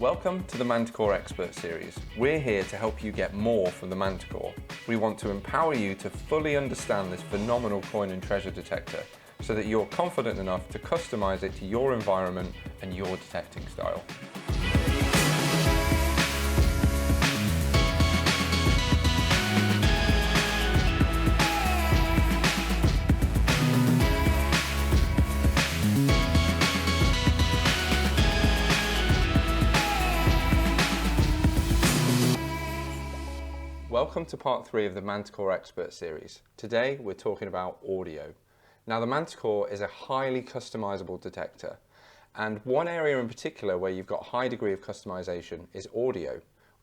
Welcome to the Manticore Expert Series. We're here to help you get more from the Manticore. We want to empower you to fully understand this phenomenal coin and treasure detector so that you're confident enough to customize it to your environment and your detecting style. Welcome to part 3 of the Manticore Expert Series. Today we're talking about audio. Now the Manticore is a highly customizable detector, and one area in particular where you've got a high degree of customization is audio.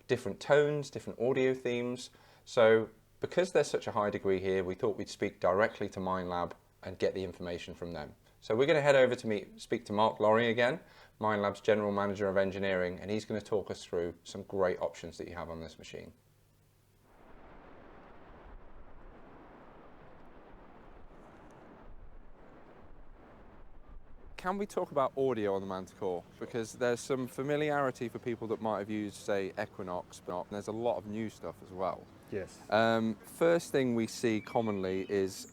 Different tones, different audio themes. So because there's such a high degree here, we thought we'd speak directly to Minelab and get the information from them. So we're going to head over to speak to Lawrie again, Minelab's General Manager of Engineering, and he's going to talk us through some great options that you have on this machine. Can we talk about audio on the Manticore? Because there's some familiarity for people that might have used, say, Eqiuinox, but there's a lot of new stuff as well. Yes. First thing we see commonly is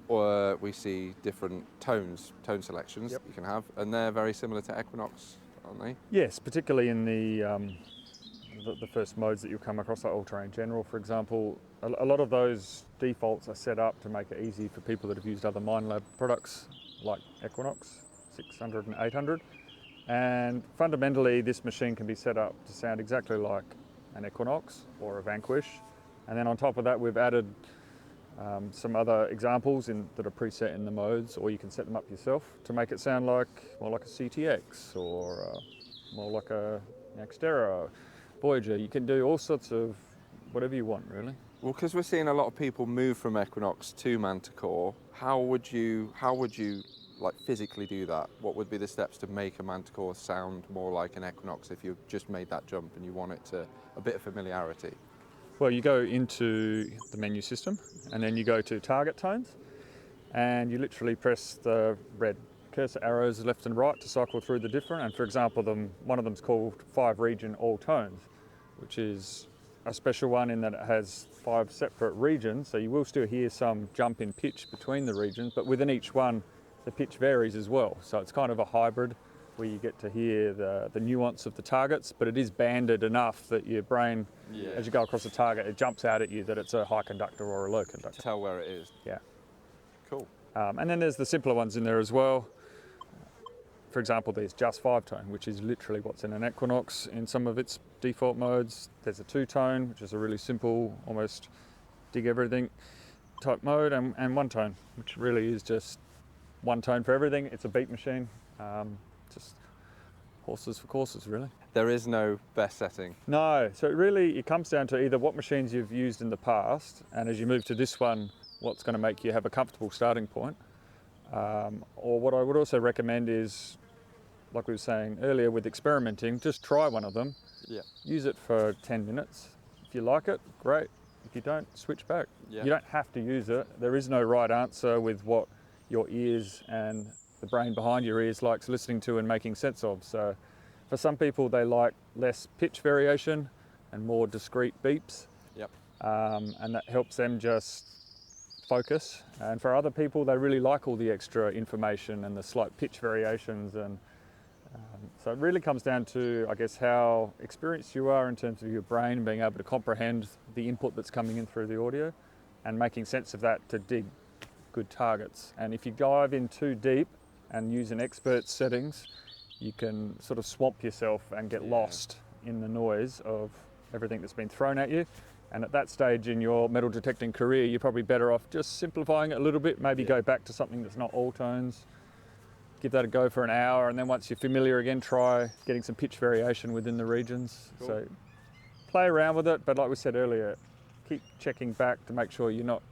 we see different tone selections that you can have, and they're very similar to Eqiuinox, aren't they? Yes, particularly in the first modes that you'll come across, like all-terrain general, for example. A lot of those defaults are set up to make it easy for people that have used other Minelab products like Eqiuinox 600 and 800, and fundamentally this machine can be set up to sound exactly like an Eqiuinox or a Vanquish, and then on top of that we've added some other examples that are preset in the modes, or you can set them up yourself to make it sound more like a CTX or more like a Manctiore, Voyager. You can do all sorts of whatever you want, really. Well, because we're seeing a lot of people move from Eqiuinox to Manticore, how would you like physically do that? What would be the steps to make a Manticore sound more like an Eqiuinox if you just made that jump and you want it to a bit of familiarity? Well, you go into the menu system and then you go to target tones, and you literally press the red cursor arrows left and right to cycle through the different. And for example, one of them's called 5 region all tones, which is a special one in that it has 5 separate regions, so you will still hear some jump in pitch between the regions, but within each one the pitch varies as well. So it's kind of a hybrid where you get to hear the nuance of the targets, but it is banded enough that your brain, as you go across the target, it jumps out at you that it's a high conductor or a low conductor. Tell where it is. Yeah. Cool. And then there's the simpler ones in there as well. For example, there's just 5-tone, which is literally what's in an Eqiuinox in some of its default modes. There's a 2-tone, which is a really simple, almost dig everything type mode, and 1-tone, which really is just 1 tone for everything. It's a beat machine, just horses for courses, really. There is no best setting. No, so it comes down to either what machines you've used in the past, and as you move to this one, what's going to make you have a comfortable starting point. Or what I would also recommend is, like we were saying earlier with experimenting, just try one of them. Yeah. Use it for 10 minutes. If you like it, great. If you don't, switch back. Yeah. You don't have to use it. There is no right answer with what your ears and the brain behind your ears likes listening to and making sense of. So for some people, they like less pitch variation and more discrete beeps. Yep. And that helps them just focus, and for other people they really like all the extra information and the slight pitch variations, and so it really comes down to, I guess, how experienced you are in terms of your brain being able to comprehend the input that's coming in through the audio and making sense of that to dig good targets. And if you dive in too deep and use an expert settings, you can sort of swamp yourself and get lost in the noise of everything that's been thrown at you. And at that stage in your metal detecting career, you're probably better off just simplifying it a little bit, maybe go back to something that's not all tones, give that a go for an hour, and then once you're familiar again, try getting some pitch variation within the regions. Cool. So play around with it, but like we said earlier, keep checking back to make sure you're not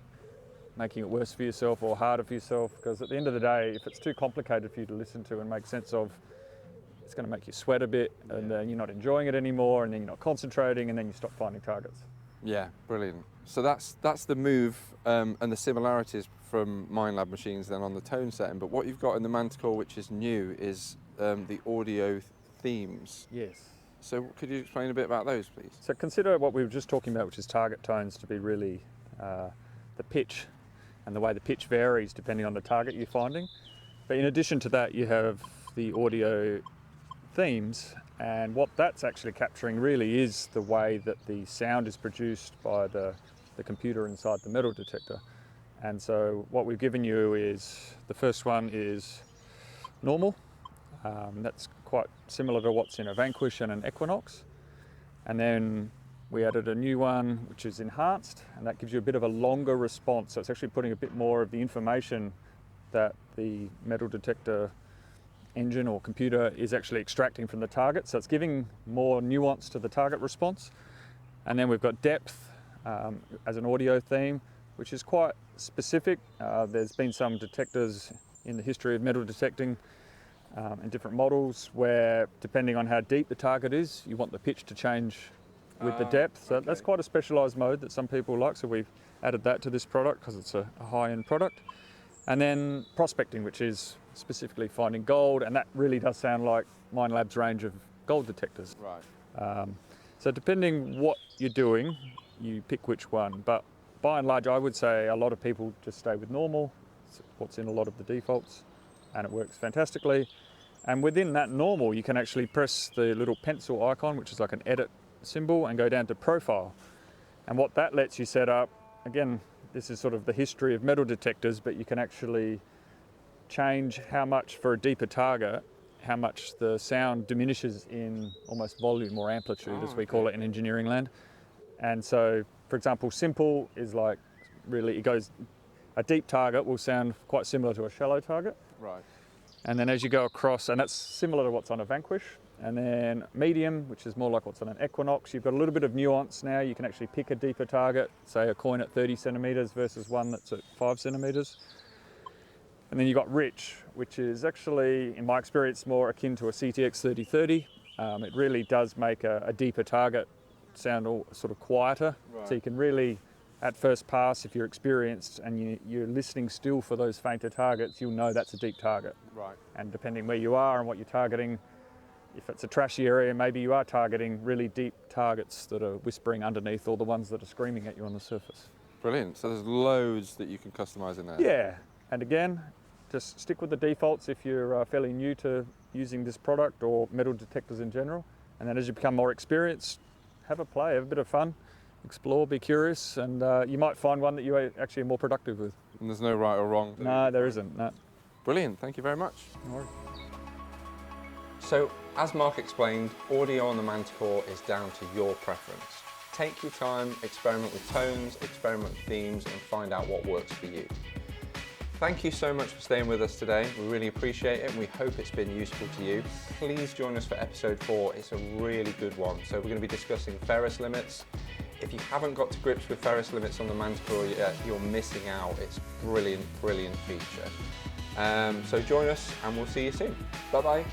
making it worse for yourself or harder for yourself, because at the end of the day, if it's too complicated for you to listen to and make sense of, it's going to make you sweat a bit, and then you're not enjoying it anymore, and then you're not concentrating, and then you stop finding targets. Yeah, brilliant. So that's the move and the similarities from Minelab machines then on the tone setting. But what you've got in the Manticore, which is new, is the audio themes. Yes. So could you explain a bit about those, please? So consider what we were just talking about, which is target tones, to be really the pitch and the way the pitch varies depending on the target you're finding. But in addition to that, you have the audio themes, and what that's actually capturing really is the way that the sound is produced by the computer inside the metal detector. And so what we've given you is, the first one is normal. That's quite similar to what's in a Vanquish and an Eqiuinox. And then we added a new one which is enhanced, and that gives you a bit of a longer response. So it's actually putting a bit more of the information that the metal detector engine or computer is actually extracting from the target. So it's giving more nuance to the target response. And then we've got depth as an audio theme, which is quite specific. There's been some detectors in the history of metal detecting and different models where, depending on how deep the target is, you want the pitch to change with the depth. So okay. That's quite a specialised mode that some people like, so we've added that to this product because it's a high-end product. And then prospecting, which is specifically finding gold, and that really does sound like Minelab's range of gold detectors. Right. So depending what you're doing, you pick which one, but by and large I would say a lot of people just stay with normal. It's what's in a lot of the defaults, and it works fantastically. And within that normal, you can actually press the little pencil icon, which is like an edit symbol, and go down to profile. And what that lets you set up, again, this is sort of the history of metal detectors, but you can actually change how much, for a deeper target, how much the sound diminishes in almost volume or amplitude, as we call it in engineering land. And so, for example, simple is like, really, it goes, a deep target will sound quite similar to a shallow target. Right. And then as you go across, and that's similar to what's on a Vanquish, and then medium, which is more like what's on an Eqiuinox, you've got a little bit of nuance now. You can actually pick a deeper target, say a coin at 30 centimetres versus one that's at 5 centimetres. And then you've got rich, which is actually, in my experience, more akin to a CTX 3030. It really does make a deeper target sound all sort of quieter. Right. So you can really, at first pass, if you're experienced and you're listening still for those fainter targets, you'll know that's a deep target. Right. And depending where you are and what you're targeting, if it's a trashy area, maybe you are targeting really deep targets that are whispering underneath all the ones that are screaming at you on the surface. Brilliant. So there's loads that you can customise in there. Yeah, and again, just stick with the defaults if you're fairly new to using this product or metal detectors in general. And then as you become more experienced, have a play, have a bit of fun, explore, be curious, and you might find one that you actually are more productive with. And there's no right or wrong. No, there isn't. No. Brilliant. Thank you very much. No worries. So, as Mark explained, audio on the Manticore is down to your preference. Take your time, experiment with tones, experiment with themes, and find out what works for you. Thank you so much for staying with us today. We really appreciate it, and we hope it's been useful to you. Please join us for episode 4. It's a really good one. So we're going to be discussing ferrous limits. If you haven't got to grips with ferrous limits on the Manticore yet, you're missing out. It's a brilliant, brilliant feature. So join us, and we'll see you soon. Bye-bye.